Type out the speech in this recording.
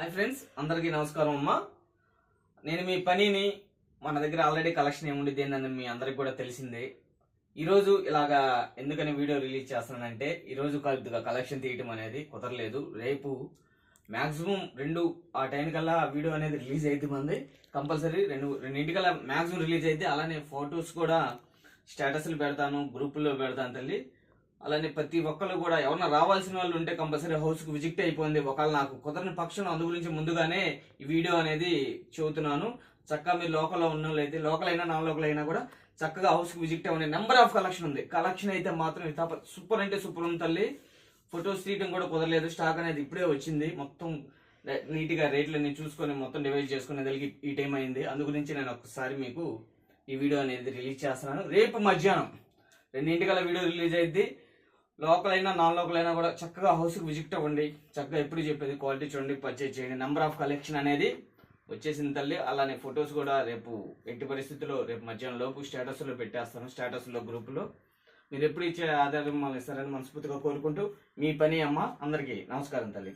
Hi friends, అందరికీ నమస్కారం అమ్మా. నేను మీ పనిని మన దగ్గర ఆల్రెడీ కలెక్షన్ ఏముండిద్ది ఏందని మీ అందరికి కూడా తెలిసిందే. ఈరోజు ఇలాగా ఎందుకని వీడియో రిలీజ్ చేస్తున్నానంటే, ఈరోజు కొద్దిగా కలెక్షన్ తీయటం అనేది కుదరలేదు. రేపు మ్యాక్సిమం 2 ఆ టైం కల్లా వీడియో అనేది రిలీజ్ అయితే మంది కంపల్సరీ రెండింటికల్లా మ్యాక్సిమం రిలీజ్ అయితే. అలానే ఫొటోస్ కూడా స్టేటస్లు పెడతాను, గ్రూపుల్లో పెడతాను తల్లి. అలానే ప్రతి ఒక్కరు కూడా ఎవరన్నా రావాల్సిన వాళ్ళు ఉంటే కంపల్సరీ హౌస్కి విజిట్ అయిపోయింది. ఒకవేళ నాకు కుదరని పక్షం అందు గురించి ముందుగానే ఈ వీడియో అనేది చెబుతున్నాను. చక్కగా మీరు లోకల్లో ఉన్న వాళ్ళైతే, లోకల్ అయినా నాన్ లోకల్ అయినా కూడా చక్కగా హౌస్కి విజిట్ అవ్వండి. నెంబర్ ఆఫ్ కలెక్షన్ ఉంది. కలెక్షన్ అయితే మాత్రం సూపర్ అంటే సూపర్ ఉంది తల్లి. ఫొటోస్ తీయడం కూడా కుదరలేదు. స్టాక్ అనేది ఇప్పుడే వచ్చింది. మొత్తం నీట్గా రేట్లన్నీ చూసుకొని మొత్తం డివైడ్ చేసుకునేదానికి ఈ టైం అయింది. అందు గురించి నేను ఒకసారి మీకు ఈ వీడియో అనేది రిలీజ్ చేస్తున్నాను. రేపు మధ్యాహ్నం 2 వీడియో రిలీజ్ అయింది. లోకల్ అయినా నాన్ లోకల్ అయినా కూడా చక్కగా హౌస్కి విజిట్ అవ్వండి. చక్కగా ఎప్పుడు చెప్పేది క్వాలిటీ చూడండి, పర్చేజ్ చేయండి. నెంబర్ ఆఫ్ కలెక్షన్ అనేది వచ్చేసింది తల్లి. అలానే ఫొటోస్ కూడా రేపు ఎట్టి పరిస్థితుల్లో రేపు మధ్యాహ్నం లోపు స్టేటస్లో పెట్టేస్తాను. స్టేటస్లో గ్రూపులో మీరు ఎప్పుడు ఇచ్చే ఆధారం మళ్ళీ ఇస్తారని మనస్ఫూర్తిగా కోరుకుంటూ మీ పని అమ్మ. అందరికీ నమస్కారం తల్లి.